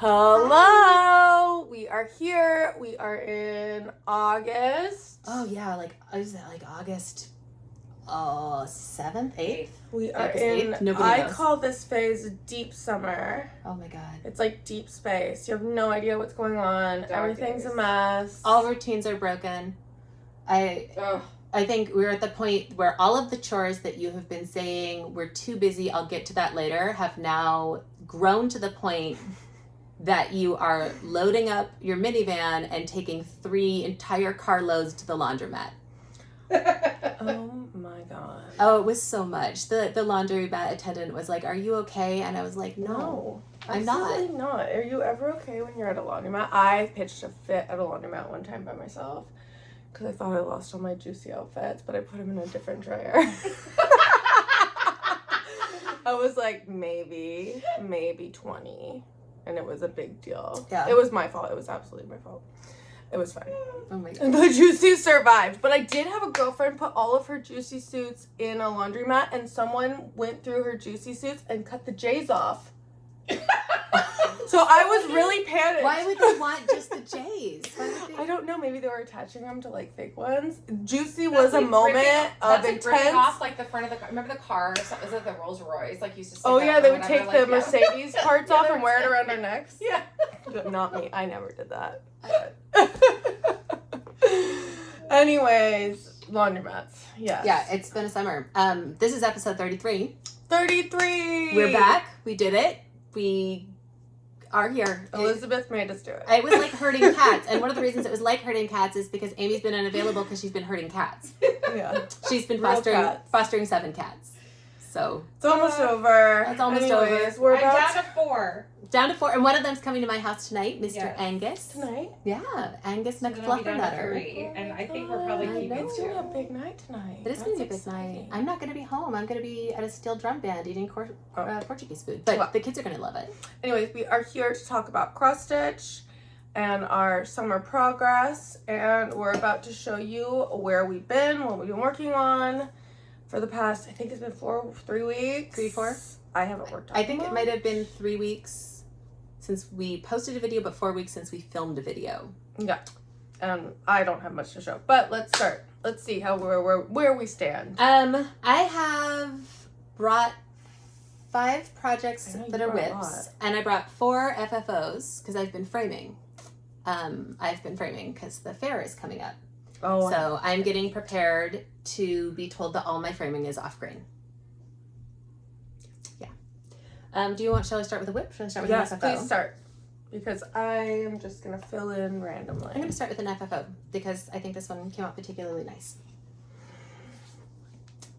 Hello! We are here. We are in August. Oh yeah, is that August 7th, 8th? We are August in, 8th? Nobody knows. call this phase deep summer. Oh my god. It's like deep space. You have no idea what's going on. Everything's a mess. All routines are broken. I think we're at the point where all of the chores that you have been saying we're too busy, I'll get to that later, have now grown to the point that you are loading up your minivan and taking 3 entire carloads to the laundromat. Oh my god. Oh, it was so much. The laundromat attendant was like, "Are you okay?" And I was like, "No, I'm not." Absolutely not. Are you ever okay when you're at a laundromat? I pitched a fit at a laundromat one time by myself because I thought I lost all my juicy outfits, but I put them in a different dryer. I was like, maybe 20. And it was a big deal. Yeah. It was my fault. It was absolutely my fault. It was fine. Oh my god. The juicy survived. But I did have a girlfriend put all of her juicy suits in a laundromat, and someone went through her juicy suits and cut the J's off. So I was really panicked. Why would they want just the J's? I don't know. Maybe they were attaching them to fake ones. Juicy was a moment of intense. Ripping off the front of the car. Remember the car? Was it the Rolls Royce? Used to. Oh yeah, they would take the Mercedes parts off and wear it around their necks. Yeah. Not me. I never did that. Anyways, laundromats. Yes. Yeah, it's been a summer. This is episode 33. 33. We're back. We did it. We are here. Elizabeth made us do it. It was like herding cats, and one of the reasons it was like herding cats is because Amy's been unavailable because she's been herding cats. Yeah. She's been Real fostering 7 cats. So it's almost over. It's almost Anyways, over. We're I'm about down to 4. Down to 4, and one of them's coming to my house tonight, Mr. Yes. Angus. Tonight? Yeah, Angus So then I'll be down to McFluffernutter. 3, and I think we're probably I keeping know. It's 2. gonna be a big night tonight. It is going to be a big exciting. night. I'm not going to be home. I'm going to be at a steel drum band eating Portuguese food, but Well. the kids are going to love it. Anyways, we are here to talk about cross stitch and our summer progress, and we're about to show you where we've been, what we've been working on for the past, I think it's been 3 weeks. 3, 4? I haven't worked on I think it them. might have been 3 weeks since we posted a video, but 4 weeks since we filmed a video. Yeah. I don't have much to show, but let's start. Let's see how where we stand. I have brought 5 projects I know that you are brought a whips, lot. and I brought 4 FFOs because I've been framing. I've been framing because the fair is coming up. Oh, So I'm getting prepared to be told that all my framing is off grain. Yeah. Shall I start with a whip? Shall I start with yes, an FFO? please start, because I am just gonna fill in randomly. I'm going to start with an FFO because I think this one came out particularly nice.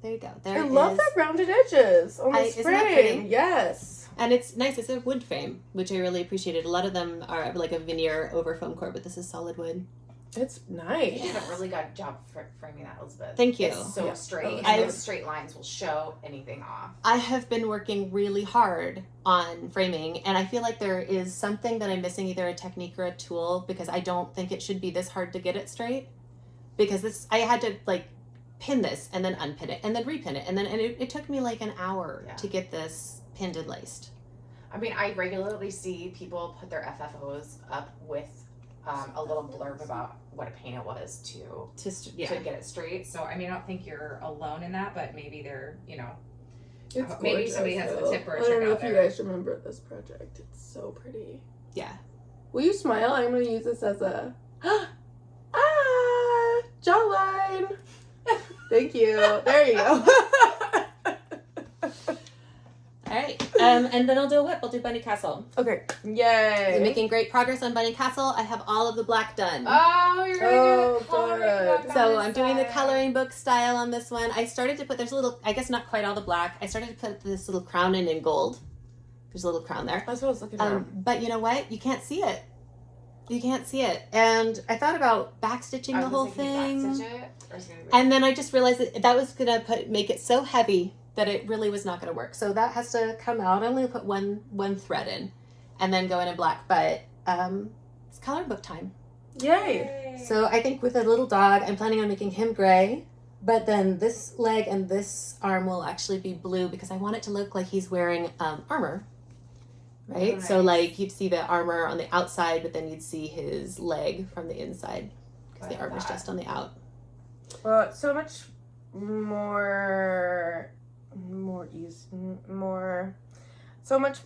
There you go. I love that rounded edges on the Isn't that pretty? frame. Yes. And it's nice. It's a wood frame, which I really appreciated. A lot of them are like a veneer over foam core, but this is solid wood. It's You nice. did a really good job framing that, Elizabeth. Thank you. It's so Yeah. straight, I- and those straight lines will show anything off. I have been working really hard on framing, and I feel like there is something that I'm missing, either a technique or a tool, because I don't think it should be this hard to get it straight. Because I had to pin this and then unpin it and then repin it, and it took me an hour Yeah. to get this pinned and laced. I mean, I regularly see people put their FFOs up with a little blurb about what a pain it was to get it straight. So, I mean, I don't think you're alone in that, but maybe they're, It's maybe gorgeous, somebody has a though. tip or a I don't trick know out if you there. guys remember this project. It's so pretty. Yeah. Will you smile? I'm going to use this as a jawline. Thank you. There you go. All right. And then I'll do a whip. I'll do Bunny Castle. Okay. Yay. I'm making great progress on Bunny Castle. I have all of the black done. Oh, you're going to do the coloring good. book on So this I'm doing the side. coloring book style on this one. I started to put, there's a little, I guess not quite all the black. I started to put this little crown in gold. There's a little crown there. That's what I was looking at. But you know what? You can't see it. You can't see it. And I thought about backstitching the whole thing. And then I just realized that was going to make it so heavy that it really was not going to work. So that has to come out. I only put one thread in and then go in black. But it's coloring book time. Yay. So I think with a little dog, I'm planning on making him gray. But then this leg and this arm will actually be blue because I want it to look like he's wearing armor. right? Oh, nice. So like you'd see the armor on the outside, but then you'd see his leg from the inside because the armor's just on the out. Well, it's so much so much.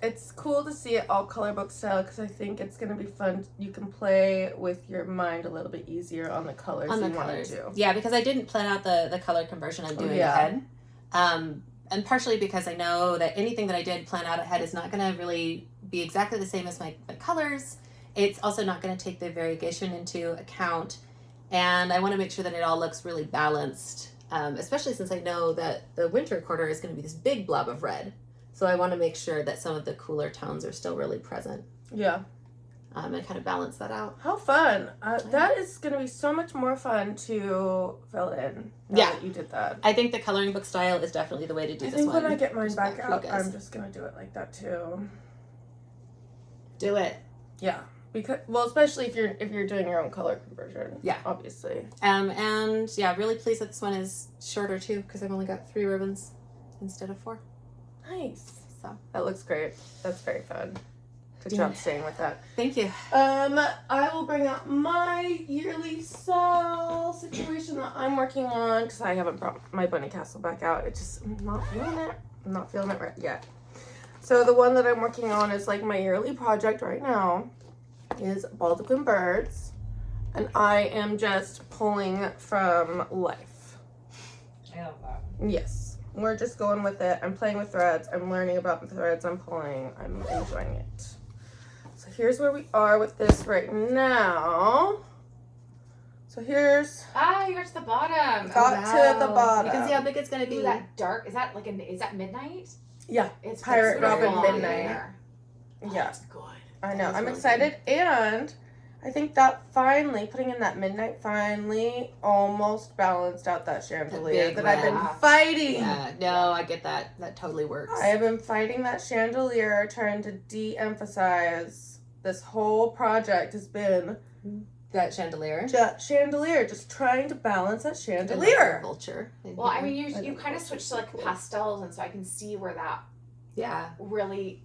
It's cool to see it all color book style because I think it's gonna be fun. You can play with your mind a little bit easier on the colors you want to do. Yeah, because I didn't plan out the color conversion I'm doing ahead. And partially because I know that anything that I did plan out ahead is not going to really be exactly the same as my colors. It's also not going to take the variegation into account. And I want to make sure that it all looks really balanced, especially since I know that the winter quarter is going to be this big blob of red. So I want to make sure that some of the cooler tones are still really present. Yeah. And kind of balance that out. How fun. That is going to be so much more fun to fill in. Now that you did that. I think the coloring book style is definitely the way to do this one. I think when I get mine back out, I'm just going to do it like that too. Do it. Yeah. Because, well, especially if you're doing your own color conversion. Yeah. Obviously. And yeah, really pleased that this one is shorter too because I've only got 3 ribbons instead of 4. Nice. So that looks great. That's very fun. Good job staying with that. Thank you. I will bring out my yearly SAL situation that I'm working on because I haven't brought my bunny castle back out. I'm not feeling it. I'm not feeling it right yet. So the one that I'm working on is like my yearly project right now is Baldaquin birds, and I am just pulling from life. I love that. Yes. We're just going with it. I'm playing with threads. I'm learning about the threads I'm pulling. I'm enjoying it. So here's where we are with this right now. So here's... you got to the bottom. Got to the bottom. You can see how big it's going to be. Ooh, that dark. Is that midnight? Yeah. It's Pirate Robin Midnight. Oh, yeah. That's good. I know. I'm excited. And I think that putting in that midnight finally almost balanced out that chandelier that I've been fighting. Yeah, no, I get that. That totally works. I have been fighting that chandelier, trying to de-emphasize. This whole project has been that chandelier. Just trying to balance that chandelier. Vulture. Well, I mean, you kind of switched to like pastels, and so I can see where that really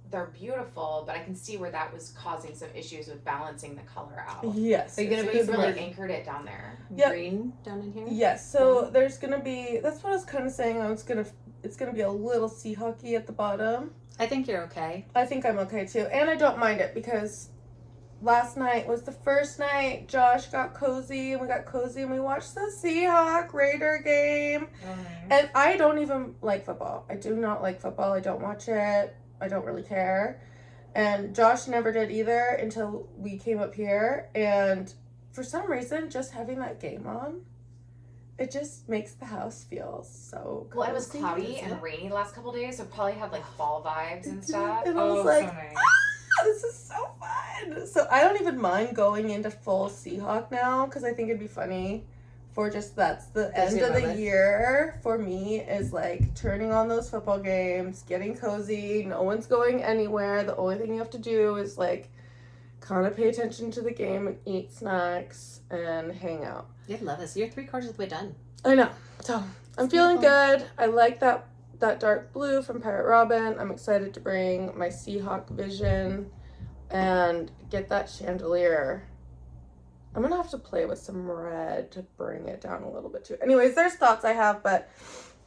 they're beautiful, but I can see where that was causing some issues with balancing the color out. Yes. Are you gonna really anchored it down there? Yep. Green down in here? Yes. So there's gonna be, that's what I was kind of saying. It's gonna be a little Seahawky at the bottom. I think you're okay. I think I'm okay too. And I don't mind it because last night was the first night Josh got cozy and we watched the Seahawk Raider game. And I don't even like football. I do not like football. I don't watch it. I don't really care. And Josh never did either until we came up here. And for some reason, just having that game on, it just makes the house feel so cozy. Well, it was cloudy and rainy the last couple of days, so it probably had like fall vibes and stuff. And I was like, so nice. This is so fun. So I don't even mind going into full Seahawk now because I think it'd be funny for that's the end of the year for me is like turning on those football games, getting cozy. No one's going anywhere. The only thing you have to do is like kind of pay attention to the game and eat snacks and hang out. You'd love this. You're 3/4 of the way done. I know. So I'm feeling good. I like that dark blue from Pirate Robin. I'm excited to bring my Seahawk vision and get that chandelier. I'm gonna have to play with some red to bring it down a little bit too. Anyways, there's thoughts I have, but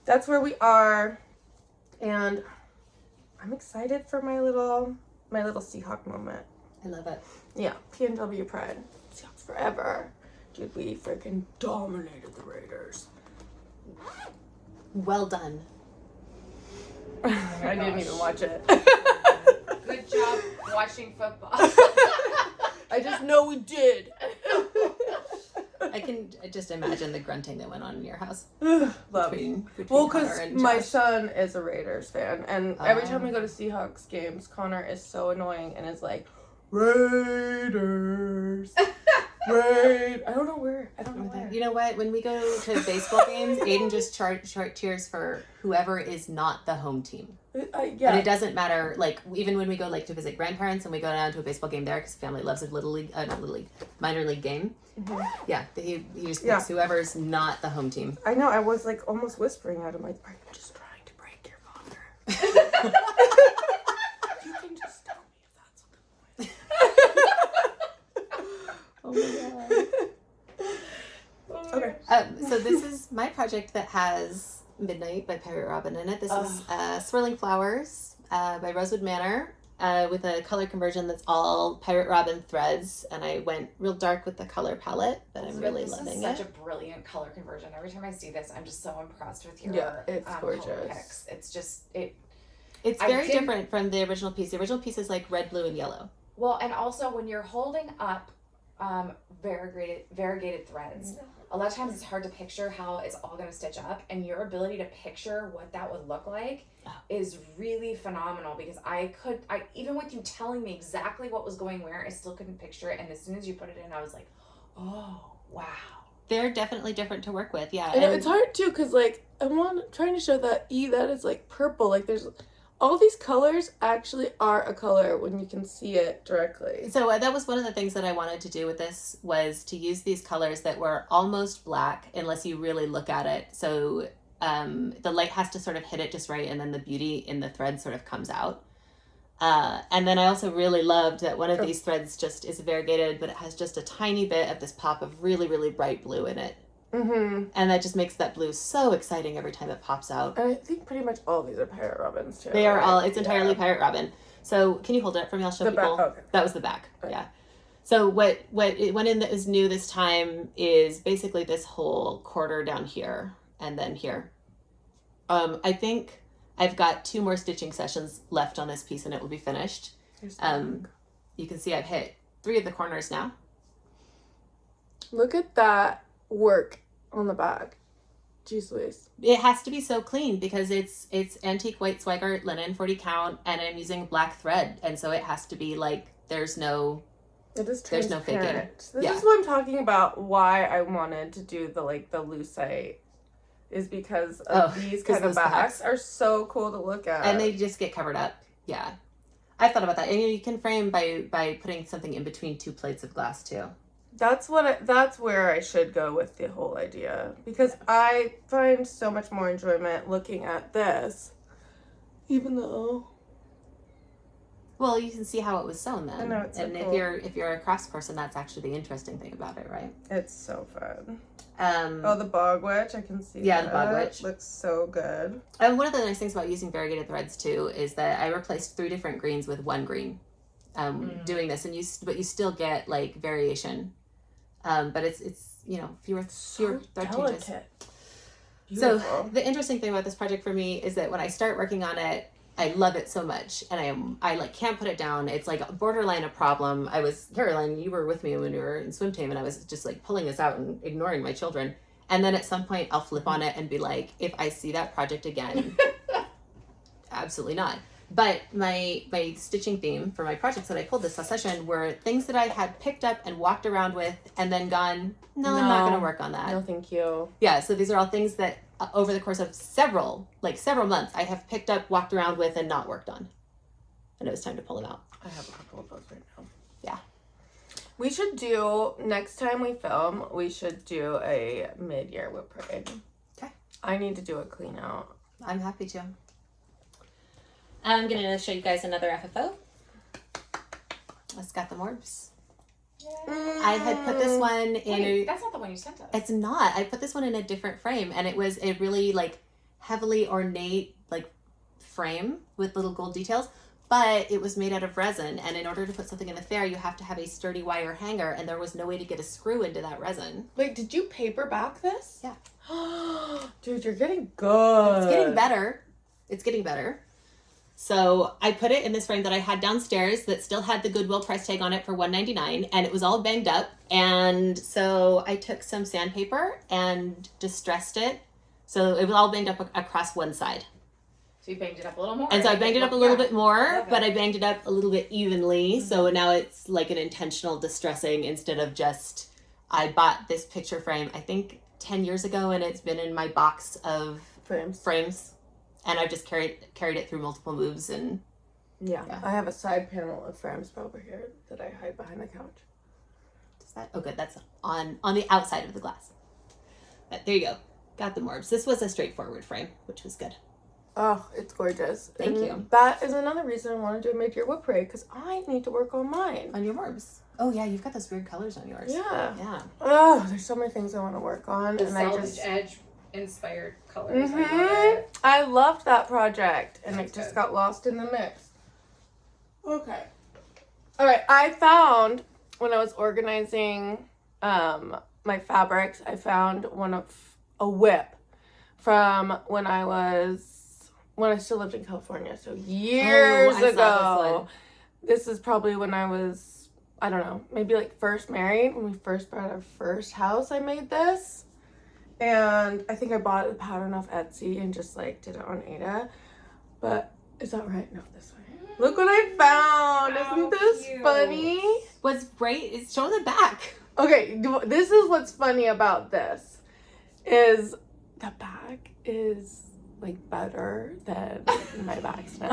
that's where we are. And I'm excited for my little Seahawk moment. I love it. Yeah, PNW pride. Seahawks forever. Dude, we freaking dominated the Raiders. Well done. I didn't even watch it. Good job watching football. I just know we did. I can just imagine the grunting that went on in your house. Love between well, Connor because and my Josh. son is a Raiders fan, and every time we go to Seahawks games, Connor is so annoying and is like, Raiders. I don't know where. You know what? When we go to baseball games, Aiden just cheers for whoever is not the home team. Yeah. And it doesn't matter, like, even when we go, like, to visit grandparents and we go down to a baseball game there because family loves a minor league game. Mm-hmm. Yeah, he just picks whoever's not the home team. I know, I was, like, almost whispering at him, like, are you just trying to break your father? my project that has Midnight by Pirate Robin in it. This is Swirling Flowers by Rosewood Manor with a color conversion that's all Pirate Robin threads. And I went real dark with the color palette, but I'm really loving it. This is such a brilliant color conversion. Every time I see this, I'm just so impressed with your it's gorgeous. color picks. It's just, It's very different from the original piece. The original piece is like red, blue, and yellow. Well, and also when you're holding up variegated threads, a lot of times it's hard to picture how it's all going to stitch up, and your ability to picture what that would look like is really phenomenal, because I even with you telling me exactly what was going where, I still couldn't picture it, and as soon as you put it in, I was like, oh, wow. They're definitely different to work with, yeah. And it's hard too, because like I'm trying to show that that is like purple, like there's all these colors actually are a color when you can see it directly. So that was one of the things that I wanted to do with this, was to use these colors that were almost black unless you really look at it. So the light has to sort of hit it just right, and then the beauty in the thread sort of comes out. And then I also really loved that one of these threads just is variegated, but it has just a tiny bit of this pop of really, really bright blue in it. Mm-hmm. And that just makes that blue so exciting every time it pops out. And I think pretty much all of these are Pirate Robins too. They are all, it's entirely Pirate Robin. So can you hold it up for me? I'll show people. Back, okay. That was the back, yeah. So what it went in that is new this time is basically this whole quarter down here and then here. I think I've got 2 more stitching sessions left on this piece and it will be finished. You can see I've hit 3 of the corners now. Look at that work on the back. Jeez Louise. It has to be so clean because it's antique white Zweigart linen 40 count, and I'm using black thread, and so it has to be like there's no faking. This is what I'm talking about, why I wanted to do the lucite, is because of these kind of backs are so cool to look at. And they just get covered up. Yeah. I thought about that. And you can frame by putting something in between 2 plates of glass too. That's where I should go with the whole idea, because I find so much more enjoyment looking at this, even though. Well, you can see how it was sewn then. I know, it's so cool. if you're a crafts person, that's actually the interesting thing about it, right? It's so fun. The bog witch, I can see. Yeah, the bog witch looks so good. And one of the nice things about using variegated threads too is that I replaced 3 different greens with 1 green. Doing this, but you still get like variation. But it's fewer thread changes. Beautiful. So the interesting thing about this project for me is that when I start working on it, I love it so much, and I can't put it down. It's like borderline a problem. Caroline, you were with me when we were in swim team, and I was just like pulling this out and ignoring my children. And then at some point I'll flip on it and be like, if I see that project again, absolutely not. But my stitching theme for my projects that I pulled this last session were things that I had picked up and walked around with and then gone, no, I'm not going to work on that. No, thank you. Yeah, so these are all things that over the course of several months I have picked up, walked around with, and not worked on. And it was time to pull them out. I have a couple of those right now. Yeah. We should do, next time we film, we should do a mid-year whip parade. Okay. I need to do a clean out. I'm happy to. I'm going to show you guys another FFO. It's got the Morbs. I had put this one in that's not the one you sent us. It's not. I put this one in a different frame, and it was a really like heavily ornate like frame with little gold details, but it was made out of resin, and in order to put something in the fair, you have to have a sturdy wire hanger, and there was no way to get a screw into that resin. Wait, did you paper back this? Yeah. Dude, you're getting good. It's getting better. So I put it in this frame that I had downstairs that still had the Goodwill price tag on it for $1.99, and it was all banged up. And so I took some sandpaper and distressed it. So it was all banged up across one side. So you banged it up a little more? And so I banged it up a little bit more, but I banged it up a little bit evenly. Mm-hmm. So now it's like an intentional distressing instead of just, I bought this picture frame, I think 10 years ago, and it's been in my box of frames. And I've just carried it through multiple moves, and yeah. I have a side panel of frames over here that I hide behind the couch. Does that? Oh, good. That's on the outside of the glass. But there you go. Got the Morbs. This was a straightforward frame, which was good. Oh, it's gorgeous. Thank you. That is another reason I want to do a mid-year whip parade, because I need to work on mine. On your Morbs. Oh yeah, you've got those weird colors on yours. Yeah. Yeah. Oh, there's so many things I want to work on, the salvage edge inspired colors. I loved that project, and it just got lost in the mix. Okay. All right. I found when I was organizing my fabrics, I found a whip from when I still lived in California, so years ago. This is probably when I was, I don't know, maybe like first married. When we first bought our first house, I made this. And I think I bought the pattern off Etsy and just like did it on Aida. But is that right? No, this way. Look what I found. Isn't this funny? What's great is show the back. Okay, this is what's funny about this. Is the back is like better than my bags now.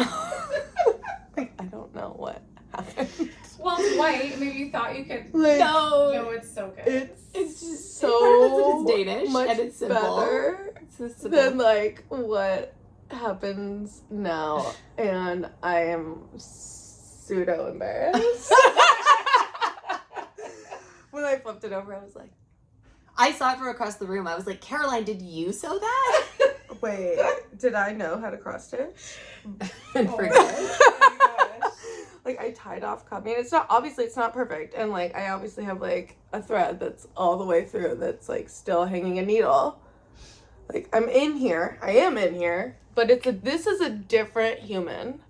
Like, I don't know what happened. Well, it's white. Maybe you thought you could. Like, no, it's so good. It's just so it's Danish much and it's simple. better than like what happens now, and I am pseudo embarrassed. When I flipped it over, I was like, I saw it from across the room. I was like, Caroline, did you sew that? wait, did I know how to cross stitch? And forget. Like, I tied off copy, and it's not perfect, and like I obviously have like a thread that's all the way through that's like still hanging a needle. Like, I am in here, but this is a different human.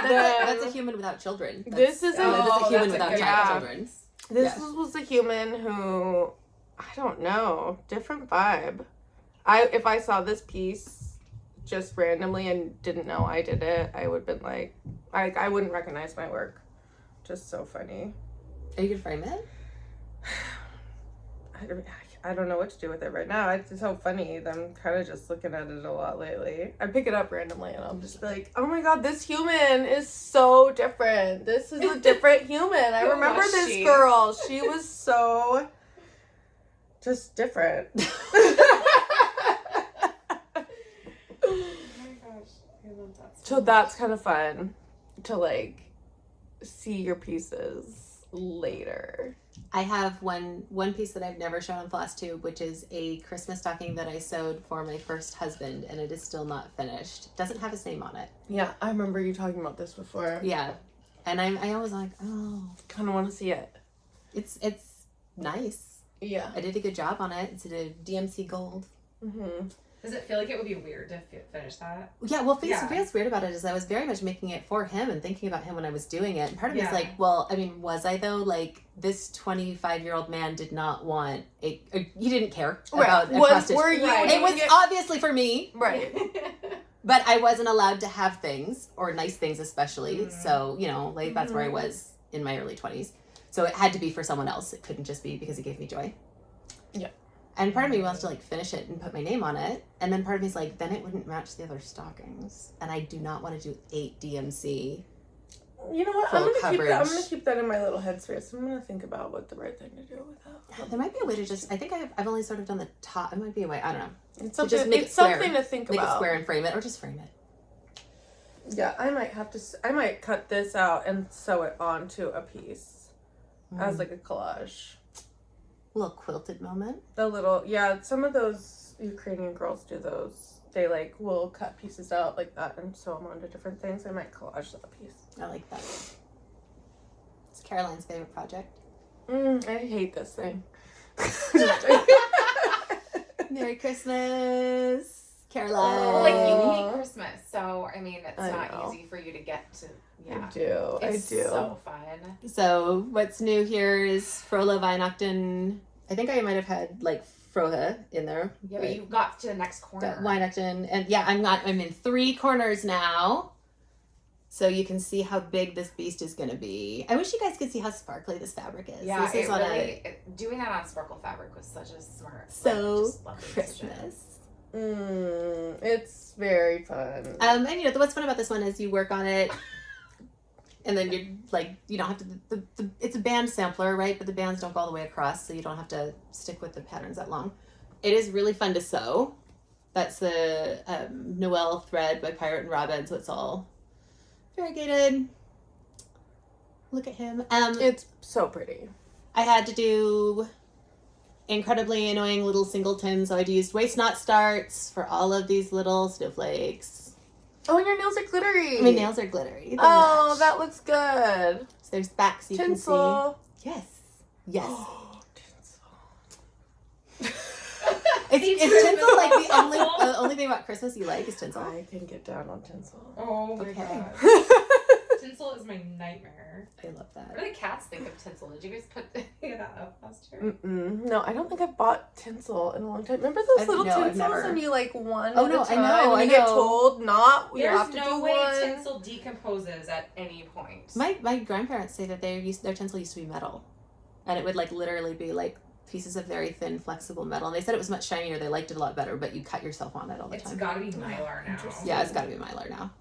That's a human without children. This is a human without children. This was a human who, I don't know, different vibe. If I saw this piece just randomly and didn't know I did it, I would have been like, I wouldn't recognize my work. Just so funny. Are you gonna frame it? I don't know what to do with it right now. It's so funny that I'm kind of just looking at it a lot lately. I pick it up randomly and I'm just like, oh my god, this human is so different. This is a different human. I remember this girl. She was so just different. So that's kind of fun to like see your pieces later. I have one piece that I've never shown on FlossTube, which is a Christmas stocking that I sewed for my first husband, and it is still not finished. It doesn't have his name on it. Yeah, I remember you talking about this before. Yeah, and I always like, kind of want to see it. It's nice. Yeah, I did a good job on it. It's a DMC gold. Mm-hmm. Does it feel like it would be weird to finish that? Yeah, well, what's weird about it is I was very much making it for him and thinking about him when I was doing it. And part of me is like, well, I mean, was I though? Like, this 25-year-old man did not want he didn't care about a cross stitch. Were you? Right. It was obviously for me. Right. But I wasn't allowed to have things, or nice things especially. Mm-hmm. So, like that's where I was in my early 20s. So it had to be for someone else. It couldn't just be because it gave me joy. Yeah. And part of me wants to like finish it and put my name on it. And then part of me is like, then it wouldn't match the other stockings. And I do not want to do 8 DMC. You know what? I'm gonna keep that in my little headspace. I'm gonna think about what the right thing to do with that. There might be a way to I think I've only sort of done the top. It might be a way. I don't know. It's something to think about. Make it square and frame it, or just frame it. Yeah, I might cut this out and sew it onto a piece as like a collage. A little quilted moment. Some of those Ukrainian girls do those. They like will cut pieces out like that and sew them onto different things. I might collage that piece. I like that. It's Caroline's favorite project. I hate this thing. Merry Christmas, Caroline. Well, like, you hate Christmas, so I mean, it's not easy for you to get to. Yeah, I do. It's so fun. So what's new here is Frola Weihnachten. I think I might have had like Froha in there. Yeah, but you got to the next corner. Weihnachten, and yeah, I'm in 3 corners now. So you can see how big this beast is going to be. I wish you guys could see how sparkly this fabric is. Yeah, this is doing that on sparkle fabric was such a smart. So Christmas. It's very fun. And what's fun about this one is you work on it, and then you don't have to. It's a band sampler, right? But the bands don't go all the way across, so you don't have to stick with the patterns that long. It is really fun to sew. That's the Noel thread by Pirate and Robin, so it's all variegated. Look at him. It's so pretty. I had to do incredibly annoying little singletons, so I'd used waste not starts for all of these little snowflakes. Oh, and your nails are glittery. My nails are glittery. Oh, that looks good. So there's backs you Tinsel. can see. Yes. Yes. Tinsel. Is tinsel like the only thing about Christmas you like is tinsel? I can get down on tinsel. Oh my Okay. god. Tinsel is my nightmare. I love that. What do the cats think of tinsel? Did you guys put that up last year? No, I don't think I've bought tinsel in a long time. Remember those little tinsels and you like one at a time? I get told not. You have to There's do no way one. tinsel decomposes at any point. My grandparents say that their tinsel used to be metal, and it would like literally be like pieces of very thin, flexible metal. And they said it was much shinier. They liked it a lot better, but you cut yourself on it all the time. It's got to be Mylar now. Yeah, it's got to be Mylar now.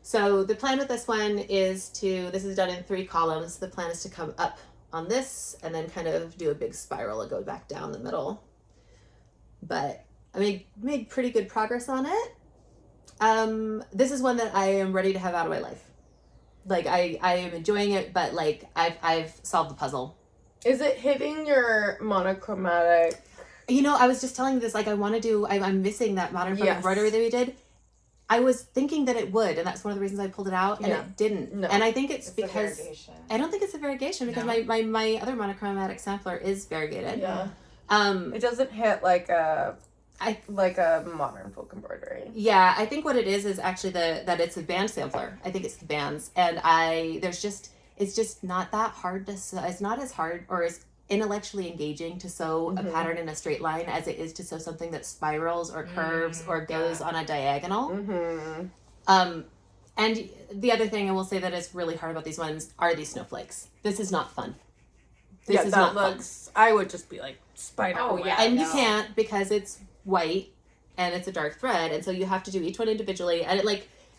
So the plan with this one is this is done in 3 columns. The plan is to come up on this and then kind of do a big spiral and go back down the middle. But I made pretty good progress on it. This is one that I am ready to have out of my life. Like I am enjoying it, but like I've solved the puzzle. Is it hitting your monochromatic? You know, I was just telling you this, like I'm missing that modern embroidery that we did. I was thinking that it would, and that's one of the reasons I pulled it out, and it didn't. No. And I think it's because I don't think it's a variegation because my other monochromatic sampler is variegated. Yeah. It doesn't hit like a modern folk embroidery. Yeah, I think what it is actually that it's a band sampler. I think it's the bands, and it's just not that hard to sew. It's not as hard or as intellectually engaging to sew a pattern in a straight line as it is to sew something that spirals or curves or goes on a diagonal. And the other thing I will say that is really hard about these ones are these snowflakes. This is not fun. This is not fun. I would just be like spider. Oh yeah, and you can't because it's white and it's a dark thread, and so you have to do each one individually. And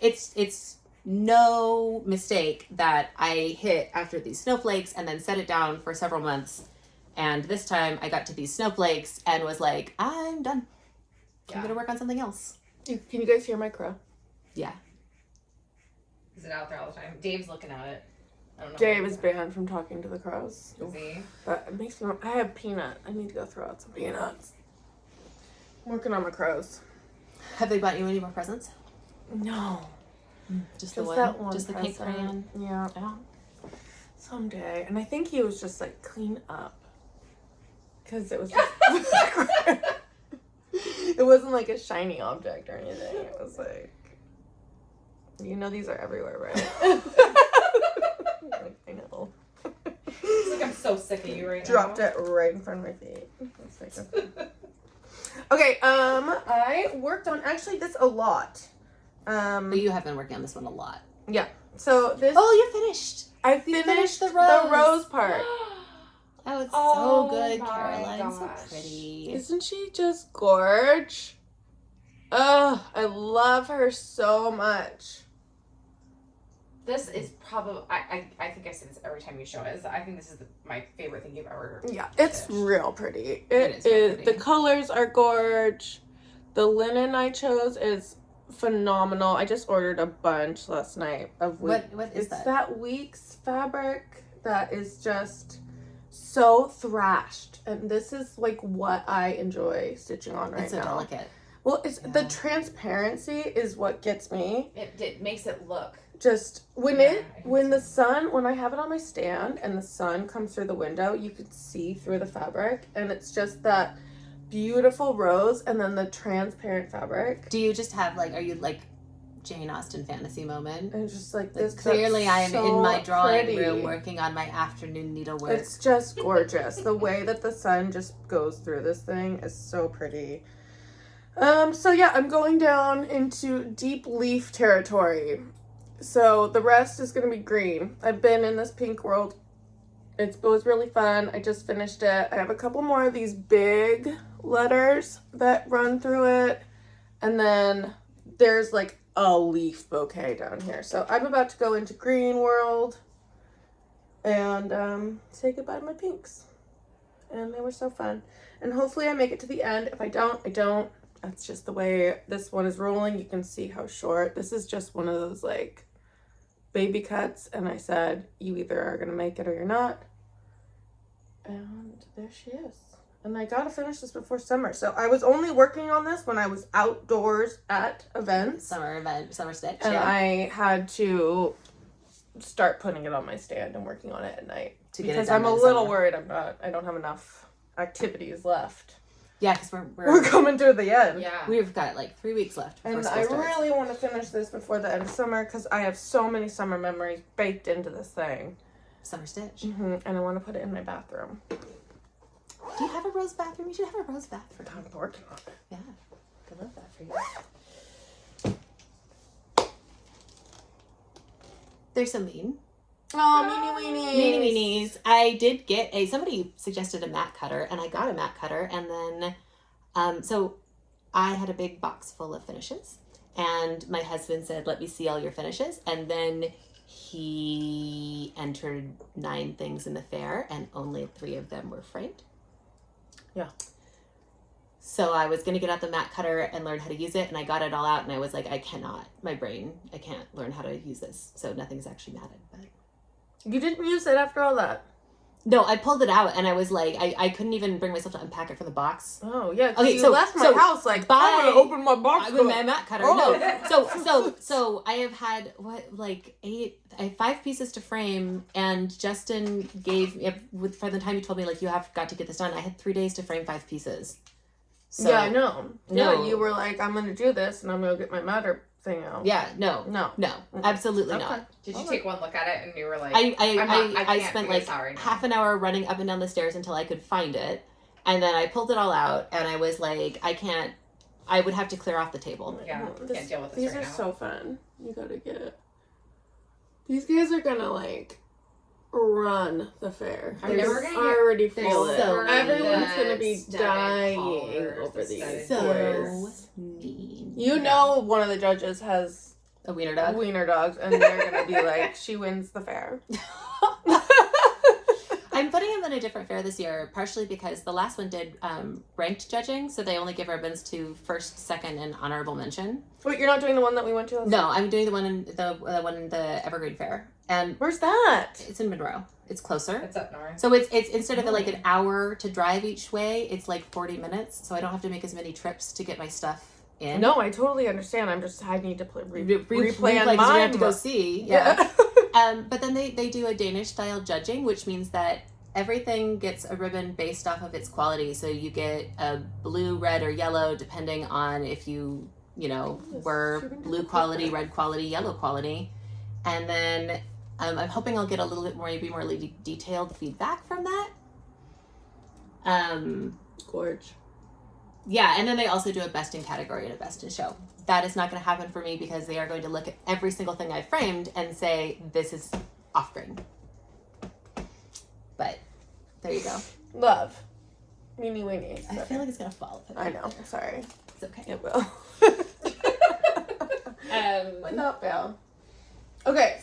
it's no mistake that I hit after these snowflakes and then set it down for several months. And this time I got to these snowflakes and was like, I'm done. I'm going to work on something else. Can you guys hear my crow? Yeah. Is it out there all the time? Dave's looking at it. I don't know. Dave is banned from talking to the crows. Is he? It makes me. I have peanut. I need to go throw out some peanuts. I'm working on my crows. Have they bought you any more presents? No. Just the one? That one. Just the pink crayon? Yeah. Someday. And I think he was just like, clean up. Because it was just, it wasn't like a shiny object or anything. It was like, these are everywhere, right? I know. It's like I'm so sick of you right now. Dropped it right in front of my feet. Okay, I worked on actually this a lot. But you have been working on this one a lot. Yeah. So this. Oh, you're finished. I finished the rose part. Oh, it's so good, Caroline. So pretty. Isn't she just gorge? Oh, I love her so much. This is probably, I think I say this every time you show it. I think this is my favorite thing you've ever Yeah, it's stitched. real pretty. It is pretty. The colors are gorge. The linen I chose is phenomenal. I just ordered a bunch last night of what is that? It's that Weeks fabric that is just so thrashed, and this is like what I enjoy stitching on right now. It's so delicate. Well, it's the transparency is what gets me. It makes it look. Just when the sun, when I have it on my stand and the sun comes through the window, you can see through the fabric, and it's just that beautiful rose and then the transparent fabric. Do you just have are you like Jane Austen fantasy moment? And it's just like this. Clearly I am in my drawing pretty. room working on my afternoon needlework. It's just gorgeous. The way that the sun just goes through this thing is so pretty. So yeah, I'm going down into deep leaf territory. So the rest is going to be green. I've been in this pink world. It was really fun. I just finished it. I have a couple more of these big letters that run through it. And then there's like a leaf bouquet down here. So I'm about to go into green world and say goodbye to my pinks. And they were so fun. And hopefully I make it to the end. If I don't, I don't. That's just the way this one is rolling. You can see how short. This is just one of those like baby cuts, and I said you either are gonna make it or you're not, and there she is. And I gotta finish this before summer. So I was only working on this when I was outdoors at events. Summer stitch. And I had to start putting it on my stand and working on it at night. Because I'm a little worried I don't have enough activities left. Yeah, because we're coming to the end. Yeah. We've got like 3 weeks left. And I really want to finish this before the end of summer because I have so many summer memories baked into this thing. Summer stitch. Mm-hmm. And I want to put it in my bathroom. Do you have a rose bathroom? You should have a rose bathroom. I'm working on it. Yeah. I love that for you. There's some mean. Oh, Meanie Weenies. I did get somebody suggested a mat cutter, and I got a mat cutter, and then, so I had a big box full of finishes, and my husband said, let me see all your finishes, and then he entered 9 things in the fair, and only 3 of them were framed. Yeah. So I was going to get out the mat cutter and learn how to use it, and I got it all out, and I was like, I can't learn how to use this, so nothing's actually matted, but... You didn't use it after all that? No, I pulled it out and I was like, I couldn't even bring myself to unpack it from the box. Oh, yeah. Okay, you left my house like, I'm going to open my box. With my mat cutter. Oh. No. So I have had, 5 pieces to frame, and Justin gave me, for the time he told me, like, you have got to get this done, I had 3 days to frame 5 pieces. So, yeah, I know. No. Yeah, you were like, I'm going to do this and I'm going to get my matter thing out. Yeah, no, absolutely not. Did you take one look at it and you were like, I spent like half an hour running up and down the stairs until I could find it, and then I pulled it all out, and I was like, I would have to clear off the table. Yeah, can't deal with this these right are now. so fun. You gotta get it. These guys are gonna like run the fair. I'm never gonna already get full. so Everyone's gonna be dying over these. So mean. You know, one of the judges has a wiener dog, and they're gonna be like, she wins the fair. I'm putting him in a different fair this year, partially because the last one did ranked judging, so they only give ribbons to first, second, and honorable mention. Wait, you're not doing the one that we went to last No, I'm doing the one in the Evergreen Fair. And where's that? It's in Monroe. It's closer. It's up north. So it's instead of like an hour to drive each way, it's like 40 minutes. So I don't have to make as many trips to get my stuff in. No, I totally understand. I need to replay because you have to go see. Yeah. But then they do a Danish style judging, which means that everything gets a ribbon based off of its quality. So you get a blue, red, or yellow depending on if you were blue quality, red quality, yellow quality. And then I'm hoping I'll get a little bit more, maybe more detailed feedback from that. Gorge. Yeah, and then they also do a best in category and a best in show. That is not going to happen for me because they are going to look at every single thing I framed and say, this is off-grain. But there you go. Love. Meanie Weenies. I feel like it's going to fall. I know. Sorry. It's okay. It will. Without fail. Okay.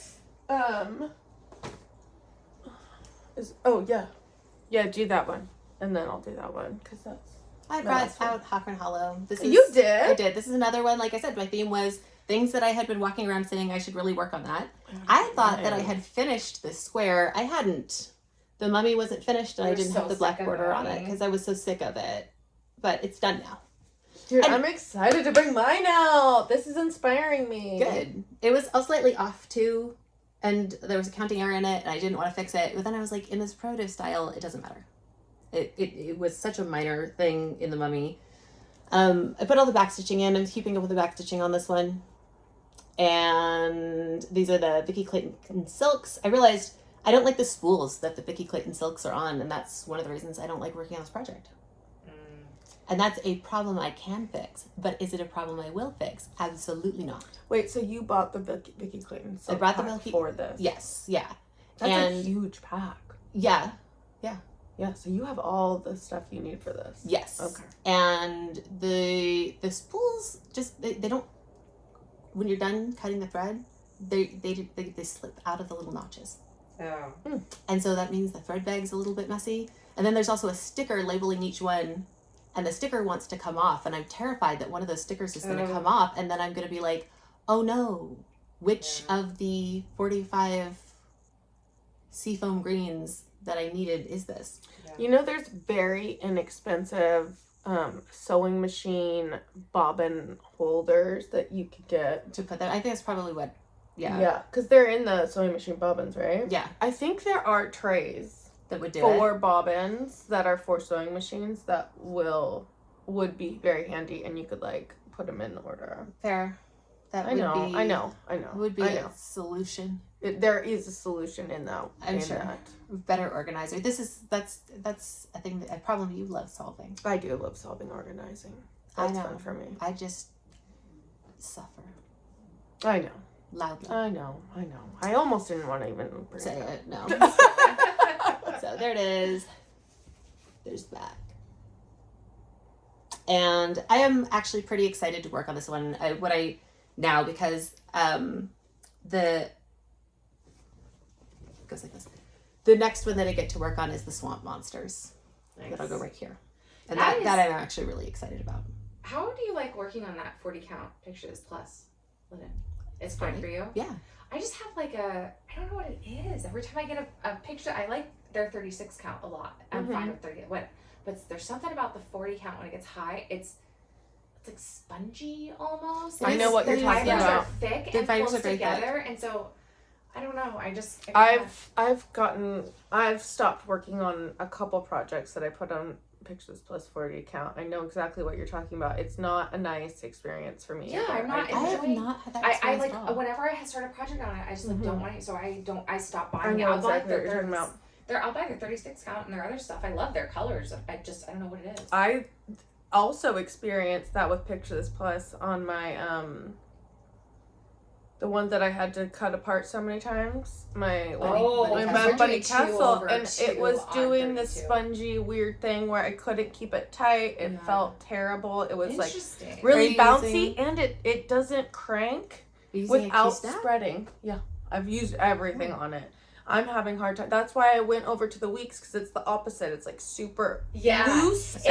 Yeah, do that one. And then I'll do that one because that's... I brought out Hawthorne Hollow. You did? I did. This is another one. Like I said, my theme was things that I had been walking around saying I should really work on that. I thought that I had finished this square. I hadn't. The mummy wasn't finished, and I didn't have the black border on it because I was so sick of it. But it's done now. Dude, I'm excited to bring mine out. This is inspiring me. Good. It was slightly off too, and there was a counting error in it, and I didn't want to fix it. But then I was like, in this primitive style, it doesn't matter. It was such a minor thing in the mummy. I put all the backstitching in. I'm keeping up with the backstitching on this one. And these are the Vicky Clayton Silks. I realized I don't like the spools that the Vicky Clayton Silks are on, and that's one of the reasons I don't like working on this project. And that's a problem I can fix. But is it a problem I will fix? Absolutely not. Wait, so you bought the Vicky Clayton Silk I brought the pack for this? Yes, yeah. That's a huge pack. Yeah. Yeah, so you have all the stuff you need for this. Yes. Okay. And the spools just they don't, when you're done cutting the thread, they slip out of the little notches. Oh. And so that means the thread bag's a little bit messy. And then there's also a sticker labeling each one, and the sticker wants to come off, and I'm terrified that one of those stickers is going to come off, and then I'm going to be like, oh no, which of the 45 seafoam greens that I needed is this. Yeah. You know, there's very inexpensive sewing machine bobbin holders that you could get to put that. I think that's probably what. Yeah, because they're in the sewing machine bobbins, right? Yeah. I think there are trays that would do for bobbins that are for sewing machines that would be very handy, and you could like put them in order. Fair. That I know. Would be a solution. There is a solution in that. I'm sure. That. Better organizer. That's a thing, a problem you love solving. I do love solving organizing. That's fun for me. I just suffer. I know. Loudly. I know. I almost didn't want to even say it. No. So there it is. There's that. And I am actually pretty excited to work on this one. Because it goes like this. The next one that I get to work on is the Swamp Monsters. Nice. That'll go right here. And that I'm actually really excited about. How do you like working on that 40 count pictures plus linen? It's fine for you? Yeah. I just have I don't know what it is. Every time I get a picture, I like their 36 count a lot. I'm fine with 30. But there's something about the 40 count when it gets high. It's like spongy almost. I know what you're talking about. The fibers are thick and close together, and so I don't know. I've stopped working on a couple projects that I put on Pictures Plus 40 account. I know exactly what you're talking about. It's not a nice experience for me. Yeah, either. I have not had that experience. I like whenever I start a project on it, I just don't want it. So I stop buying I it. know exactly what you're talking about. I'll buy their 36 count and their other stuff. I love their colors. I don't know what it is. I also experienced that with Pictures Plus on my the one that I had to cut apart so many times. My bunny castle, and it was doing this spongy weird thing where I couldn't keep it tight. It felt terrible. It was like really bouncy, and it doesn't crank without spreading. Yeah, I've used everything on it. I'm having a hard time. That's why I went over to the Weeks, because it's the opposite. It's like super loose. It's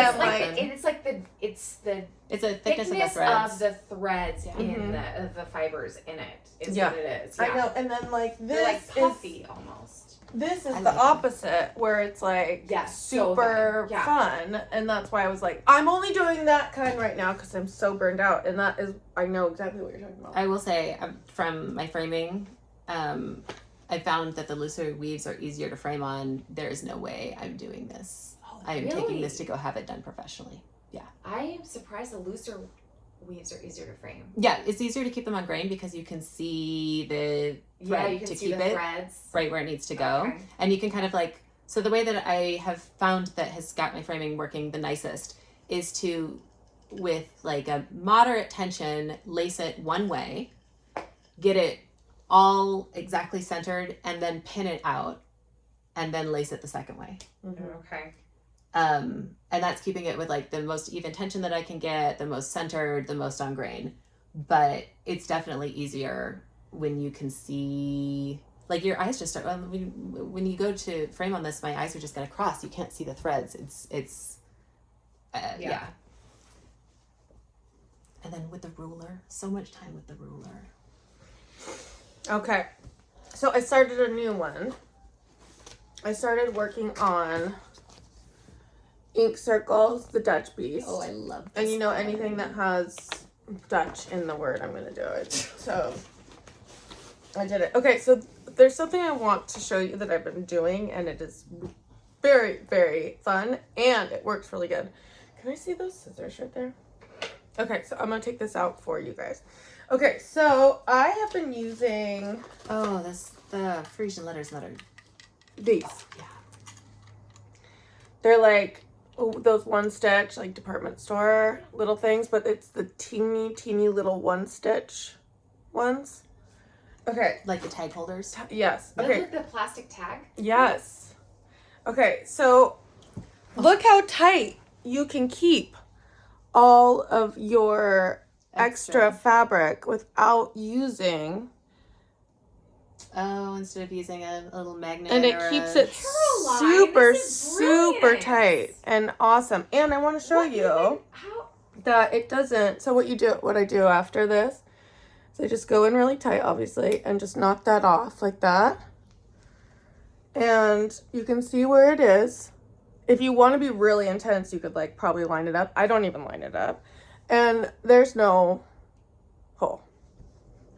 the thickness of the threads in the fibers in it is what it is. Yeah. I know. And then this they're like puffy almost. This is the opposite, where it's like super fun, and that's why I was like, I'm only doing that kind right now because I'm so burned out, and that is, I know exactly what you're talking about. I will say, from my framing, I found that the looser weaves are easier to frame on. There is no way I'm doing this. I'm taking this to go have it done professionally. Yeah. I am surprised the looser weaves are easier to frame. Yeah, it's easier to keep them on grain because you can see the thread to keep it right where it needs to go. Okay. And you can kind of so the way that I have found that has got my framing working the nicest is to, with a moderate tension, lace it one way, get it all exactly centered, and then pin it out, and then lace it the second way. Mm-hmm. Okay. And that's keeping it with the most even tension that I can get, the most centered, the most on grain. But it's definitely easier when you can see, your eyes just start, when you go to frame on this, my eyes are just going to cross. You can't see the threads. It's yeah. And then with the ruler, so much time with the ruler. Okay, so I started a new one. I started working on ink circles, the Dutch Beast. Oh, I love this. And anything that has Dutch in the word, I'm going to do it. So I did it. Okay, so there's something I want to show you that I've been doing, and it is very, very fun, and it works really good. Can I see those scissors right there? Okay, so I'm going to take this out for you guys. Okay, so I have been using... Oh, the Frisian letters that are... These. Yeah. They're those one stitch, department store little things, but it's the teeny little one stitch ones. Okay. Like the tag holders? Yes. They Okay. look like the plastic tag? Yes. Okay, so look how tight you can keep all of your extra fabric without using. Oh, instead of using a little magnet. And it keeps it super tight and awesome. And I want to show you that it doesn't. So what I do after this is I just go in really tight, obviously, and just knock that off like that. And you can see where it is. If you want to be really intense, you could like probably line it up. I don't even line it up. And there's no hole.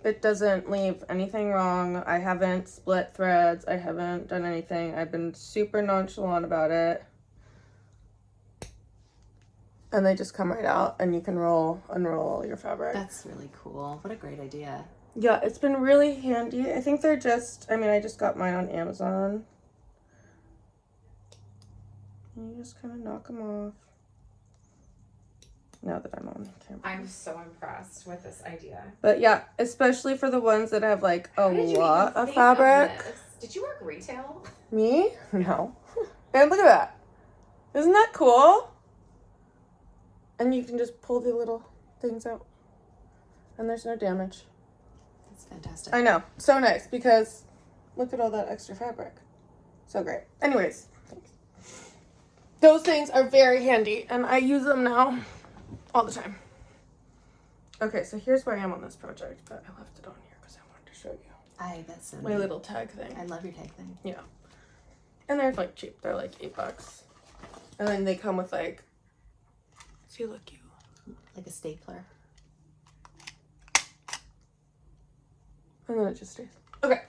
It doesn't leave anything wrong. I haven't split threads. I haven't done anything. I've been super nonchalant about it. And they just come right out and you can unroll your fabric. That's really cool. What a great idea. Yeah, it's been really handy. I think they're just, I mean, I just got mine on Amazon. You just kind of knock them off. Now that I'm on camera. I'm so impressed with this idea. But yeah, especially for the ones that have like a lot of think fabric. of this? Did you work retail? Me? No. And look at that. Isn't that cool? And you can just pull the little things out. And there's no damage. That's fantastic. I know. So nice because look at all that extra fabric. So great. Anyways, thanks. Those things are very handy and I use them now all the time. Okay, so here's where I am on this project, but I left it on here because I wanted to show you. That's so my neat. little tag thing. I love your tag thing. Yeah. And they're like cheap. They're like $8. And then they come with like, see, look, you. Like a stapler. And then it just stays. Okay.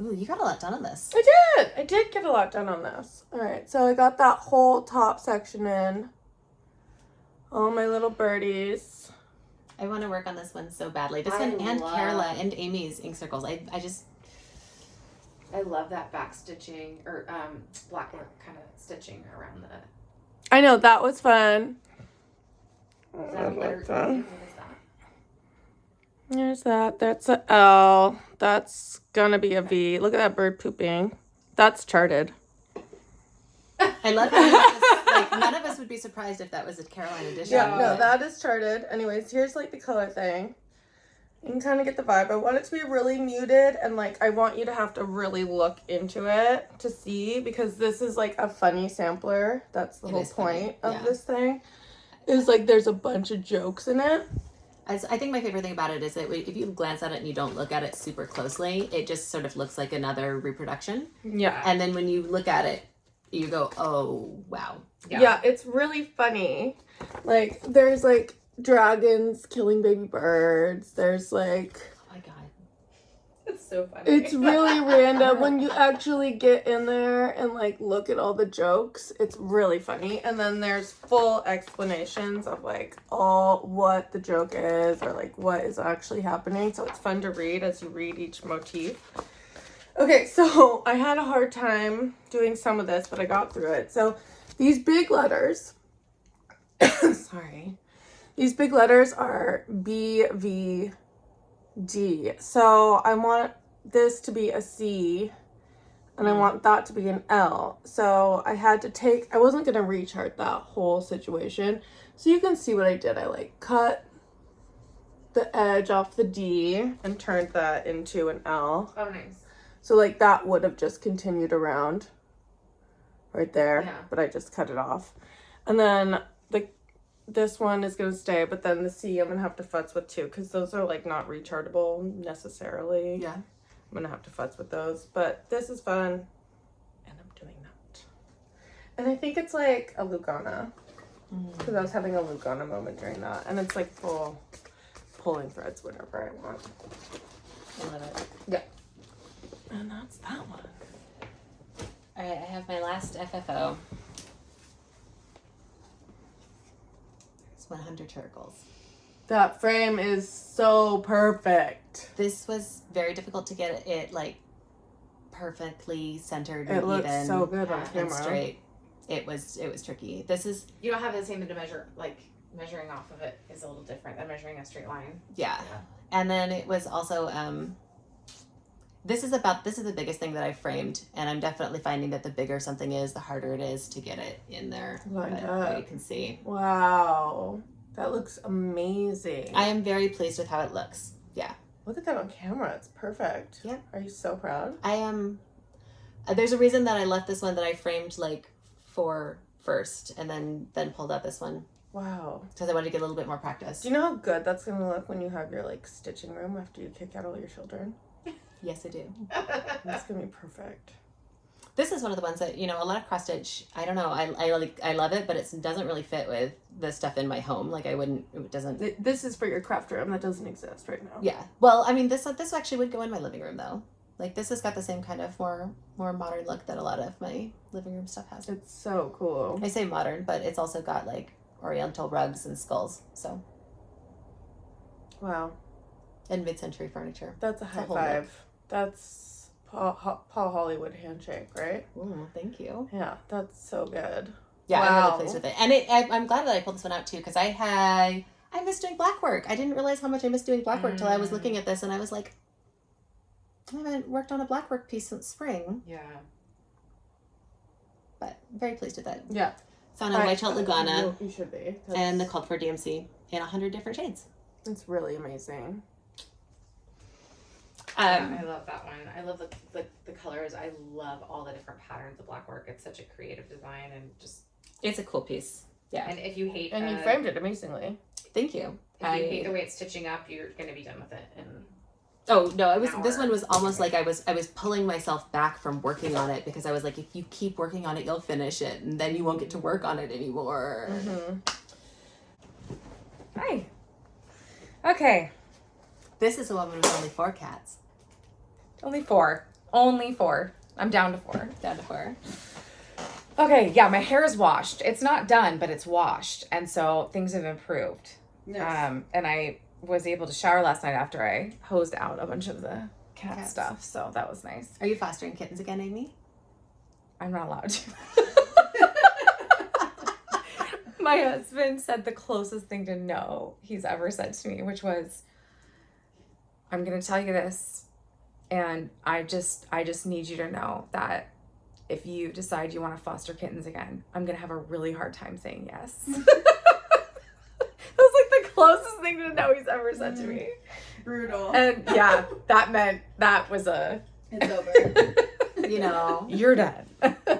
Ooh, you got a lot done on this. I did get a lot done on this. All right, so I got that whole top section in. All my little birdies. I want to work on this one so badly. This one and Carla and Amy's ink circles. I love that back stitching or black work kind of stitching around the. I know, that was fun. Is that a letter E? What is that? There's that. That's a L. That's gonna be a V. Look at that bird pooping. That's charted. I love it. Like, none of us would be surprised if that was a Caroline edition. Yeah, no, that is charted. Anyways, here's like the color thing. You can kind of get the vibe. I want it to be really muted and like I want you to have to really look into it to see because this is like a funny sampler. That's the whole point of this thing. Is like there's a bunch of jokes in it. I think my favorite thing about it is that if you glance at it and you don't look at it super closely, it just sort of looks like another reproduction. Yeah. And then when you look at it, you go, oh, wow. Yeah, it's really funny. Like, there's, like, dragons killing baby birds. There's, like... Oh, my God. It's so funny. It's really random. When you actually get in there and, like, look at all the jokes, it's really funny. And then there's full explanations of, like, all what the joke is or, like, what is actually happening. So it's fun to read as you read each motif. Okay, so I had a hard time doing some of this, but I got through it. So these big letters, sorry, these big letters are B, V, D. So I want this to be a C, and I want that to be an L. So I had to I wasn't going to rechart that whole situation. So you can see what I did. I like cut the edge off the D and turned that into an L. Oh, nice. So, like, that would have just continued around right there, yeah. But I just cut it off. And then this one is going to stay, but then the C I'm going to have to futz with too, because those are, like, not rechartable necessarily. Yeah. I'm going to have to futz with those, but this is fun, and I'm doing that. And I think it's, like, a Lugana, because I was having a Lugana moment during that, and it's, like, full pulling threads whenever I want. I love it. Yeah. And that's that one. All right, I have my last FFO. It's 100 circles. That frame is so perfect. This was very difficult to get it like perfectly centered It and looks even so good on and camera. straight. It was tricky. This is You don't have the same to measure, like measuring off of it is a little different than measuring a straight line. yeah. And then it was also this is the biggest thing that I framed, and I'm definitely finding that the bigger something is, the harder it is to get it in there. Lined But up. you can see. Wow. That looks amazing. I am very pleased with how it looks. Yeah. Look at that on camera. It's perfect. Yeah. Are you so proud? I am. There's a reason that I left this one that I framed like 4 first, and then pulled out this one Wow. because I wanted to get a little bit more practice. Do you know how good that's going to look when you have your, like, stitching room after you kick out all your children? Yes, I do. That's gonna be perfect. This is one of the ones that, you know, a lot of cross stitch, I don't know, I love it, but it doesn't really fit with the stuff in my home. Like it doesn't. This is for your craft room that doesn't exist right now. Yeah. Well, I mean, this actually would go in my living room though. Like this has got the same kind of more modern look that a lot of my living room stuff has. It's so cool. I say modern, but it's also got like oriental rugs and skulls. So. Wow. And mid-century furniture. That's a high five. Look. That's Paul Hollywood handshake, right? Ooh, thank you. Yeah, that's so good. Yeah, wow. I'm really pleased with it. And I'm glad that I pulled this one out too, because I miss doing black work. I didn't realize how much I missed doing black work till I was looking at this, and I was like, I haven't worked on a black work piece since spring. Yeah. But I'm very pleased with it. Yeah. Found a White Chalk Lugana. You should be. And the Called for DMC in 100 different shades. It's really amazing. I love that one. I love the colors. I love all the different patterns of black work. It's such a creative design and just... It's a cool piece. Yeah. And if you hate... And you framed it amazingly. Thank you. If you hate the way it's stitching up, you're going to be done with it in... Oh, no, it was. This one was almost like I was pulling myself back from working on it because I was like, if you keep working on it, you'll finish it, and then you won't get to work on it anymore. Mm-hmm. Hi. Okay. This is a woman with only 4 cats. Only 4. Only 4. I'm down to 4. Down to 4. Okay, yeah, my hair is washed. It's not done, but it's washed, and so things have improved. Nice. And I was able to shower last night after I hosed out a bunch of the cat stuff, so that was nice. Are you fostering kittens again, Aimee? I'm not allowed to. My husband said the closest thing to no he's ever said to me, which was, I'm going to tell you this, and I just need you to know that if you decide you want to foster kittens again, I'm going to have a really hard time saying yes. That was like the closest thing to no he's ever said to me. Brutal. And yeah, that meant that was it's over. You know, you're done.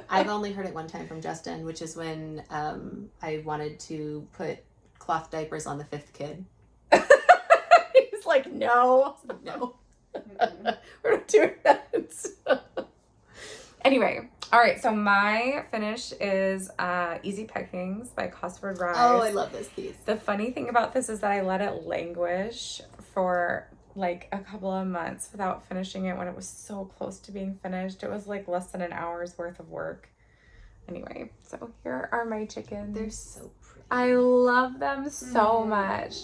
I've only heard it one time from Justin, which is when I wanted to put cloth diapers on the 5th kid. He's like, no. We're not doing that. Anyway, all right, so my finish is Easy Peckings by Cosford Rise. Oh, I love this piece. The funny thing about this is that I let it languish for like a couple of months without finishing it when it was so close to being finished. It was like less than an hour's worth of work. Anyway, so here are my chickens. They're so pretty. I love them so much.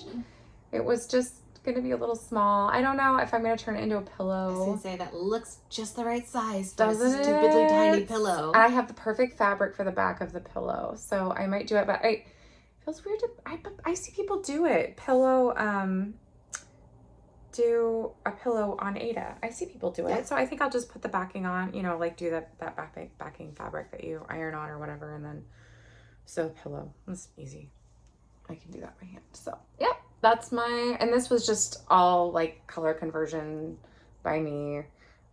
It was just going to be a little small. I don't know if I'm going to turn it into a pillow. I was going to say, that looks just the right size. Doesn't it? Stupidly tiny pillow. I have the perfect fabric for the back of the pillow, so I might do it, but it feels weird to, I see people do it. Do a pillow on Aida. I see people do it. So I think I'll just put the backing on, you know, like do that backing fabric that you iron on or whatever, and then sew a pillow. It's easy. I can do that by hand. So, yep, that's and this was just all like color conversion by me.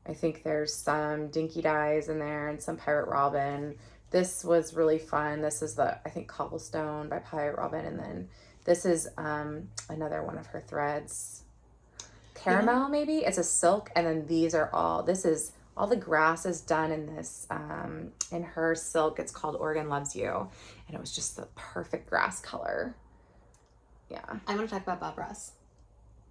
I think there's some Dinky Dyes in there and some Pirate Robin. This was really fun. This is I think Cobblestone by Pirate Robin, and then this is another one of her threads. Caramel, maybe? It's a silk, and then this is all the grass is done in this, in her silk. It's called Oregon Loves You, and it was just the perfect grass color. Yeah. I want to talk about Bob Ross.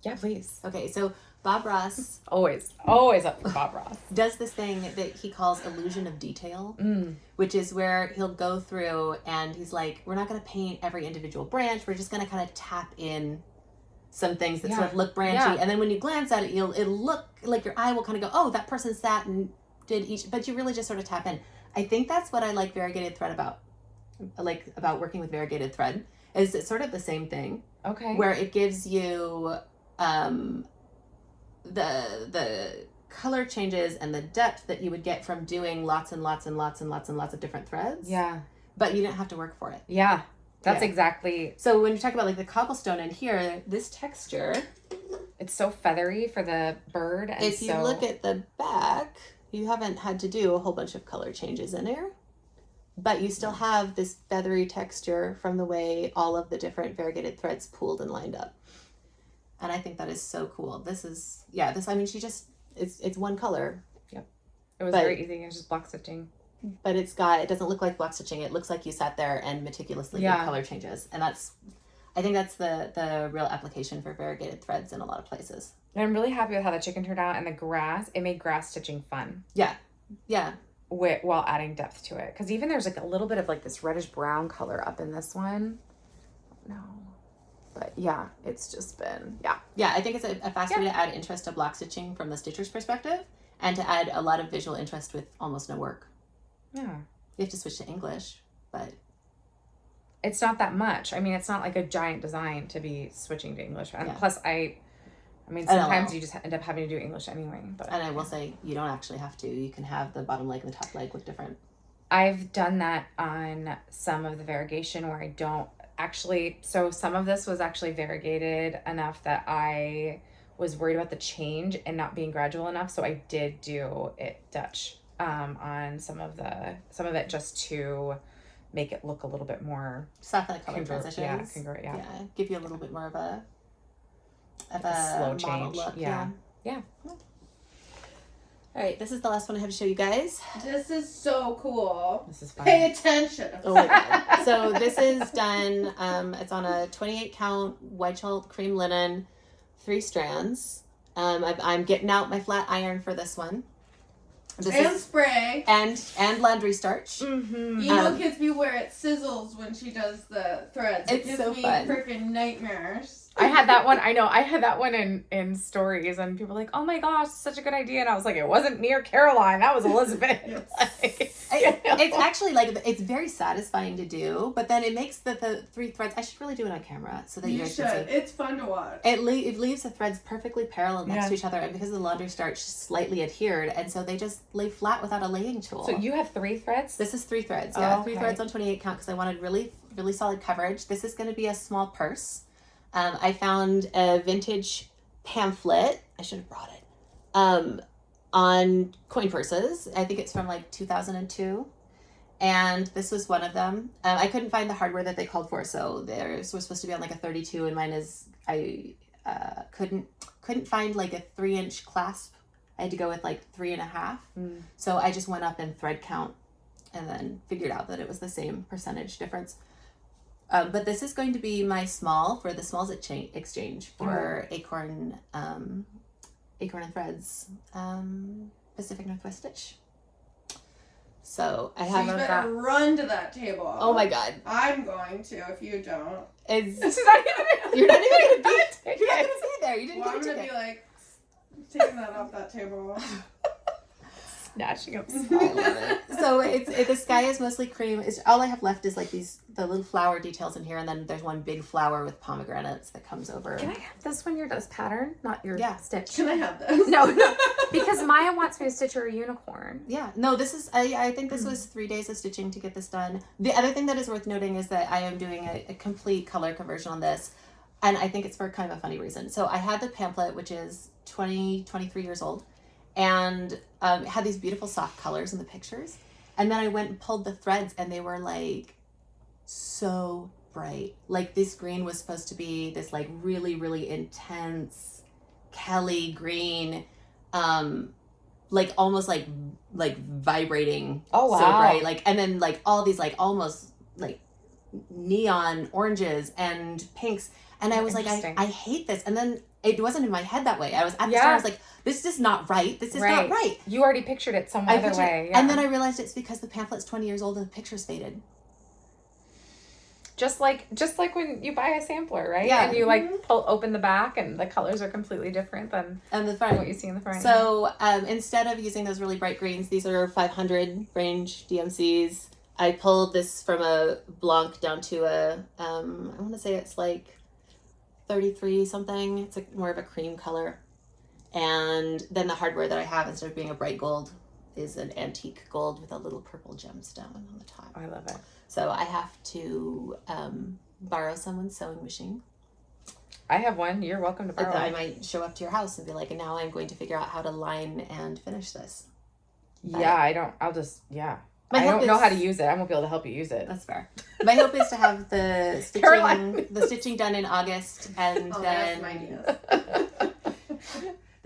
Yeah, please. Okay, so Bob Ross... always up for Bob Ross. ...does this thing that he calls illusion of detail, which is where he'll go through and he's like, we're not going to paint every individual branch. We're just going to kind of tap in some things that sort of look branchy, and then when you glance at it, it'll look like your eye will kind of go, oh, that person sat and did each, but you really just sort of tap in. I think that's what I like variegated thread about working with variegated thread, is it's sort of the same thing. Okay. Where it gives you the color changes and the depth that you would get from doing lots and lots and lots and lots and lots of different threads. Yeah. But you didn't have to work for it. Yeah. That's exactly. So when you talk about like the cobblestone in here, this texture, it's so feathery for the bird. And if you look at the back, you haven't had to do a whole bunch of color changes in there, but you still have this feathery texture from the way all of the different variegated threads pooled and lined up. And I think that is so cool. This is, I mean, she just, it's one color. Yep. It was very easy. It's just block stitching. But it doesn't look like block stitching. It looks like you sat there and meticulously did color changes. And I think that's the real application for variegated threads in a lot of places. And I'm really happy with how the chicken turned out, and the grass, it made grass stitching fun. Yeah. Yeah. While adding depth to it. Because even there's like a little bit of like this reddish brown color up in this one. No. But yeah, it's just been, Yeah, I think it's a fast way to add interest to block stitching from the stitcher's perspective, and to add a lot of visual interest with almost no work. Yeah. You have to switch to English, but it's not that much. I mean, it's not like a giant design to be switching to English. And plus I mean, sometimes you just end up having to do English anyway. But and I will say, you don't actually have to. You can have the bottom leg and the top leg look different. I've done that on some of the variegation where I don't actually, so some of this was actually variegated enough that I was worried about the change and not being gradual enough. So I did do it Dutch on some of it just to make it look a little bit more soften the color transitions. Yeah, give you a little bit more of a slow change. Look. Yeah. All right, this is the last one I have to show you guys. This is so cool. This is fun. Pay attention. Oh my god. So this is done, it's on a 28 count white chalk cream linen, 3 strands. I'm getting out my flat iron for this one. Spray. And laundry starch. Mm-hmm. You know, kids beware, it sizzles when she does the threads. It gives me freaking nightmares. I had that one. I know. I had that one in stories, and people were like, "Oh my gosh, such a good idea!" And I was like, "It wasn't me or Caroline. That was Elizabeth." It's actually it's very satisfying to do, but then it makes the 3 threads. I should really do it on camera so that you guys can see. It's fun to watch. It leaves the threads perfectly parallel next to each other, and because the laundry starch slightly adhered, and so they just lay flat without a laying tool. So you have 3 threads? This is 3 threads. Yeah, 3 threads on 28 count because I wanted really really solid coverage. This is going to be a small purse. I found a vintage pamphlet. I should have brought it. On coin purses. I think it's from like 2002. And this was one of them. I couldn't find the hardware that they called for, so theirs was supposed to be on like a 32, and mine is, I couldn't find like a 3-inch clasp. I had to go with like 3.5. So I just went up in thread count and then figured out that it was the same percentage difference. But this is going to be my small for the smalls exchange for Acorn and Threads Pacific Northwest Stitch. So I have. So you better run to that table. Oh my god! I'm going to if you don't. This is not even. You're not even gonna be. You're not gonna be there. You didn't. Well, I'm gonna be like taking that off that table. Snatching up. I love it. So the sky is mostly cream. All I have left is like the little flower details in here, and then there's one big flower with pomegranates that comes over. Can I have this one? This pattern, not your stitch. Can I have this? No, because Maya wants me to stitch her a unicorn. Yeah, no, this is. I think this was 3 days of stitching to get this done. The other thing that is worth noting is that I am doing a complete color conversion on this, and I think it's for kind of a funny reason. So I had the pamphlet, which is 23 years old. And it had these beautiful soft colors in the pictures. And then I went and pulled the threads, and they were like so bright. Like this green was supposed to be this like really, really intense Kelly green, like almost like vibrating. Oh wow. So bright. Like, and then like all these like almost like neon oranges and pinks. And I was like, I hate this. And then it wasn't in my head that way. I was at the store, I was like, this is not right. This is not right. You already pictured it some other way. Yeah. And then I realized it's because the pamphlet's 20 years old and the picture's faded. Just like when you buy a sampler, right? Yeah. And you like open the back and the colors are completely different than the front. What you see in the front. So instead of using those really bright greens, these are 500 range DMCs. I pulled this from a Blanc down to a, I want to say it's like 33 something. It's more of a cream color. And then the hardware that I have, instead of being a bright gold, is an antique gold with a little purple gemstone on the top. I love it. So I have to borrow someone's sewing machine. I have one. You're welcome to borrow it. I might show up to your house and be like, and now I'm going to figure out how to line and finish this. Yeah, I don't know how to use it. I won't be able to help you use it. That's fair. My hope is to have the stitching done in August, and then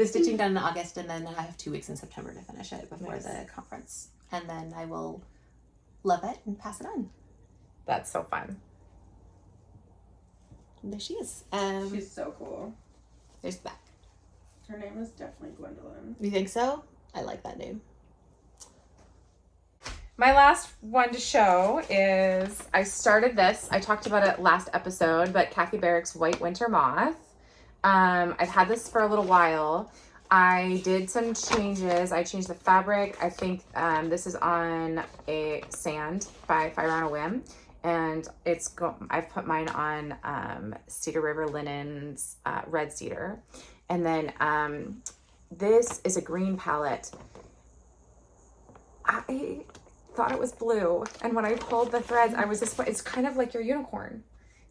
the stitching done in August, and then I have 2 weeks in September to finish it before the conference. And then I will love it and pass it on. That's so fun. And there she is. She's so cool. There's the back. Her name is definitely Gwendolyn. You think so? I like that name. My last one to show is, I started this. I talked about it last episode, but Kathy Barrick's White Winter Moth. I've had this for a little while. I did some changes. I changed the fabric. I think this is on a sand by Fiber On A Whim. And I've put mine on Cedar River Linen's red cedar. And then this is a green palette. I thought it was blue, and when I pulled the threads, I was just, it's kind of like your unicorn.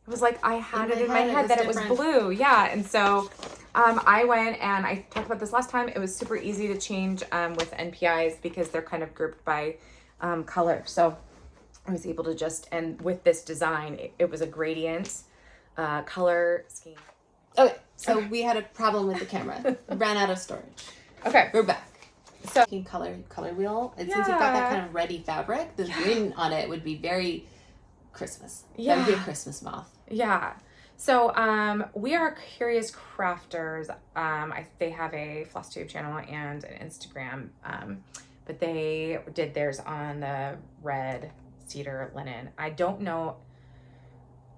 It was like I had it in my head that it was blue. Yeah. And so I went, and I talked about this last time. It was super easy to change with NPIs because they're kind of grouped by color. So I was able to just, and with this design, it was a gradient color scheme. Okay, so we had a problem with the camera. Ran out of storage. Okay, we're back. So color wheel, and since you've got that kind of ready fabric, the green on it would be very Christmas. Yeah, that would be a Christmas moth. Yeah. So we are Curious Crafters. They have a FlossTube channel and an Instagram, but they did theirs on the red cedar linen. I don't know.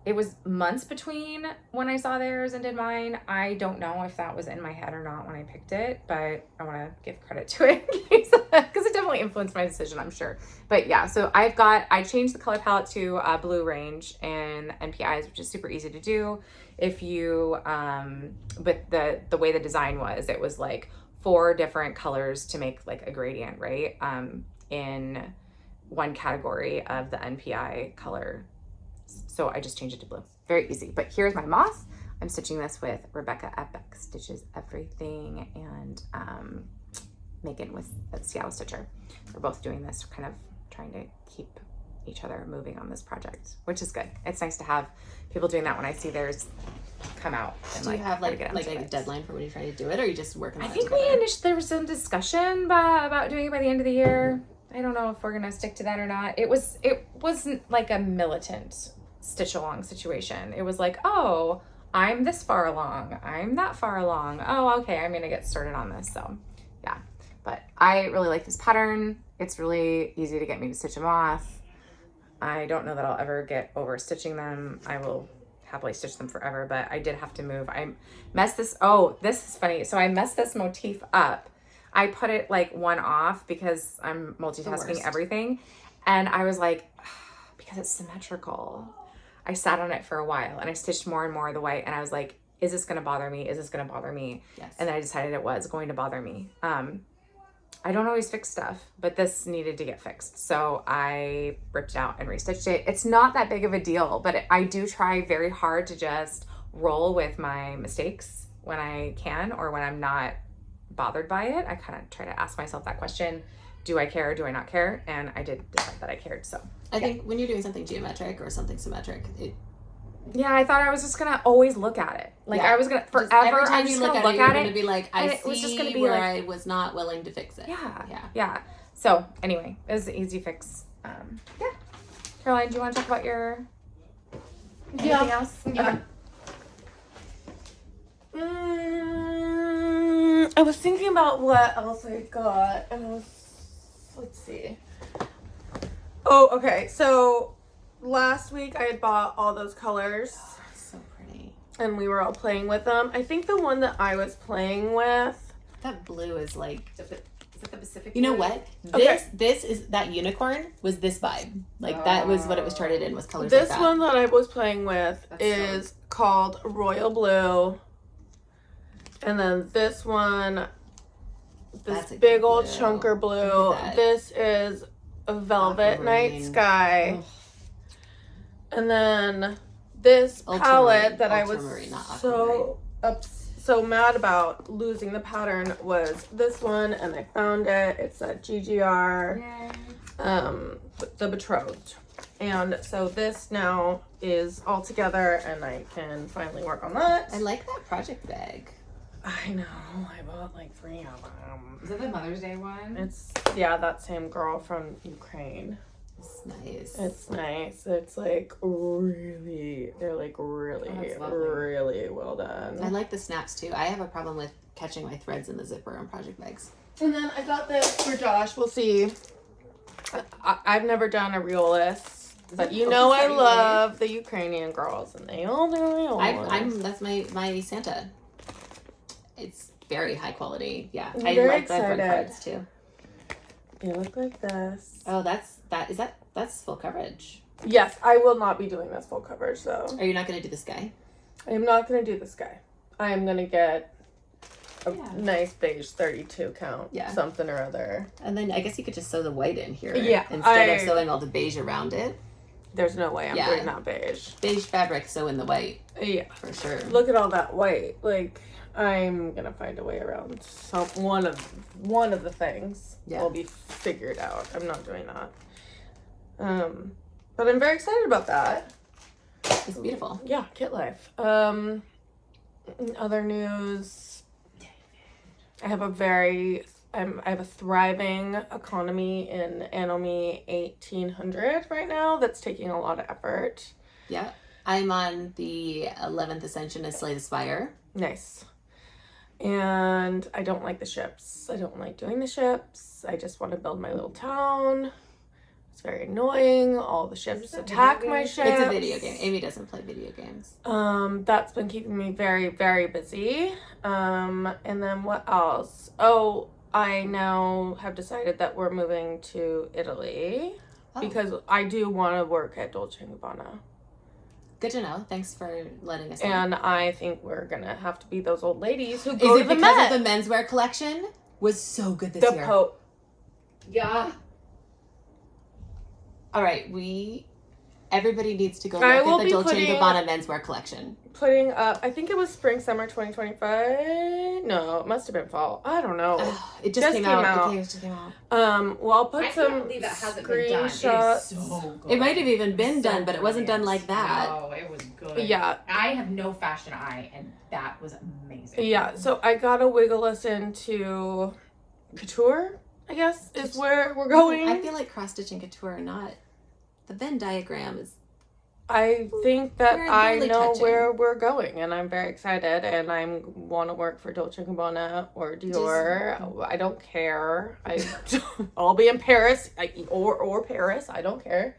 It was months between when I saw theirs and did mine. I don't know if that was in my head or not when I picked it, but I want to give credit to it because it definitely influenced my decision, I'm sure. But yeah, so I changed the color palette to blue range and NPIs, which is super easy to do. If you, but the way the design was, it was like 4 different colors to make like a gradient, right? In one category of the NPI color. So I just changed it to blue. Very easy. But here's my moth. I'm stitching this with Rebecca Epic Stitches Everything and Megan with Seattle Stitcher. We're both doing this, kind of trying to keep each other moving on this project, which is good. It's nice to have people doing that when I see theirs come out. And do you have like a deadline for when you're trying to do it, or are you just working on it? I think there was some discussion about doing it by the end of the year. I don't know if we're gonna stick to that or not. It wasn't like a militant stitch along situation. It was like, oh, I'm this far along, I'm that far along, oh okay, I'm gonna get started on this. So yeah, but I really like this pattern. It's really easy to get me to stitch a moth. I don't know that I'll ever get over stitching them. I will happily stitch them forever, but I did have to move. I messed this, oh, this is funny. So I messed this motif up. I put it like one off because I'm multitasking everything. And I was like, because it's symmetrical. I sat on it for a while and I stitched more and more of the white, and I was like, is this going to bother me? Is this going to bother me? Yes. And then I decided it was going to bother me. I don't always fix stuff, but this needed to get fixed. So I ripped it out and restitched it. It's not that big of a deal, but I do try very hard to just roll with my mistakes when I can, or when I'm not bothered by it. I kind of try to ask myself that question. Do I care or do I not care? And I did decide that I cared. So I think when you're doing something geometric or something symmetric, yeah, I thought I was just gonna always look at it. Like I was gonna forever. Every time you look at it, you're gonna be like, I see was just gonna be where like, I was not willing to fix it. Yeah. So anyway, it was an easy fix. Yeah. Caroline, do you want to talk about your anything else? Yeah. I was thinking about what else I got, and let's see. Oh, okay. So last week I had bought all those colors. Oh, so pretty. And we were all playing with them. I think the one that I was playing with, that blue is like, is it the Pacific? You know what? This is, that unicorn was this vibe. Like that was what it was charted in, was colors this like that. one that I was playing with is called Royal Blue. And then this one, this big old chunker blue. This is a Velvet Night Sky. Ugh. And then this palette that I was so mad about losing the pattern was this one, and I found it. It's a GGR, the Betrothed. And so this now is all together, and I can finally work on that. I like that project bag. I know. I bought like 3 of them. Is that the Mother's Day one? It's, yeah, that same girl from Ukraine. It's nice. It's nice. It's like really, they're like really, really well done. I like the snaps too. I have a problem with catching my threads in the zipper on project bags. And then I got this for Josh. We'll see. I've never done a Reolist, but you know I love the Ukrainian girls, and they all do Reolist. That's my Santa. It's very high quality. Yeah, I'm I very like the excited. threads too. They look like this. Oh, that's full coverage. Yes, I will not be doing this full coverage though. Are you not going to do the sky? I am not going to do this guy. I am going to get a nice beige 32 count. Yeah. Something or other. And then I guess you could just sew the white in here. Yeah. Instead of sewing all the beige around it. There's no way I'm doing that beige. Beige fabric, sew in the white. Yeah. For sure. Look at all that white. Like, I'm going to find a way around one of the things will be figured out. I'm not doing that. But I'm very excited about that. It's beautiful. Yeah, kit life. Other news. I have a thriving economy in Aimee 1800 right now that's taking a lot of effort. Yeah. I'm on the 11th Ascension of Slay the Spire. Nice. And I don't like the ships. I don't like doing the ships. I just want to build my little town. It's very annoying. All the ships attack my ships. It's a video game. Aimee doesn't play video games. That's been keeping me very, very busy. And then what else? Oh, I now have decided that we're moving to Italy because I do want to work at Dolce & Gabbana. Good to know. Thanks for letting us know. And I think we're gonna have to be those old ladies who go to the Met. Is it because of the menswear collection? Was so good this year. The Pope. Yeah. All right, everybody needs to go look at the Dolce & Gabbana menswear collection. Putting up, I think it was spring, summer 2025. No, it must have been fall. I don't know. It just came out. It just came out. Well, I'll put some screenshots. It might have even been done, but it wasn't done like that. Oh, it was good. Yeah. I have no fashion eye, and that was amazing. Yeah, so I gotta wiggle us into couture, I guess, is where we're going. I feel like cross-stitching couture, not... The Venn diagram is... I think that I know touching. where we're going, and I'm very excited, and I want to work for Dolce & Gabbana or Dior. I don't care. I'll be in Paris or Paris. I don't care.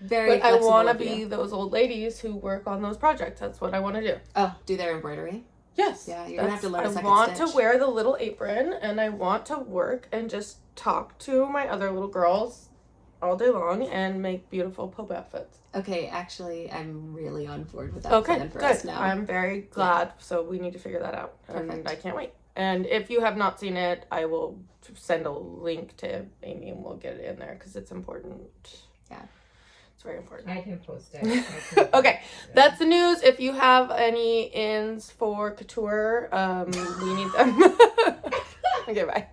Very but I want to be those old ladies who work on those projects. That's what I want to do. Oh, do their embroidery? Yes. Yeah, you're going to have to learn a second I want stitch. to wear the little apron, and I want to work and just talk to my other little girls all day long and make beautiful Pope outfits. Okay, actually, I'm really on board with that plan for good. us now. I'm very glad, so we need to figure that out. Perfect. And I can't wait. And if you have not seen it, I will send a link to Aimee and we'll get it in there because it's important. Yeah. It's very important. I can post it. Okay, that's the news. If you have any ins for couture, we need them. Okay, bye.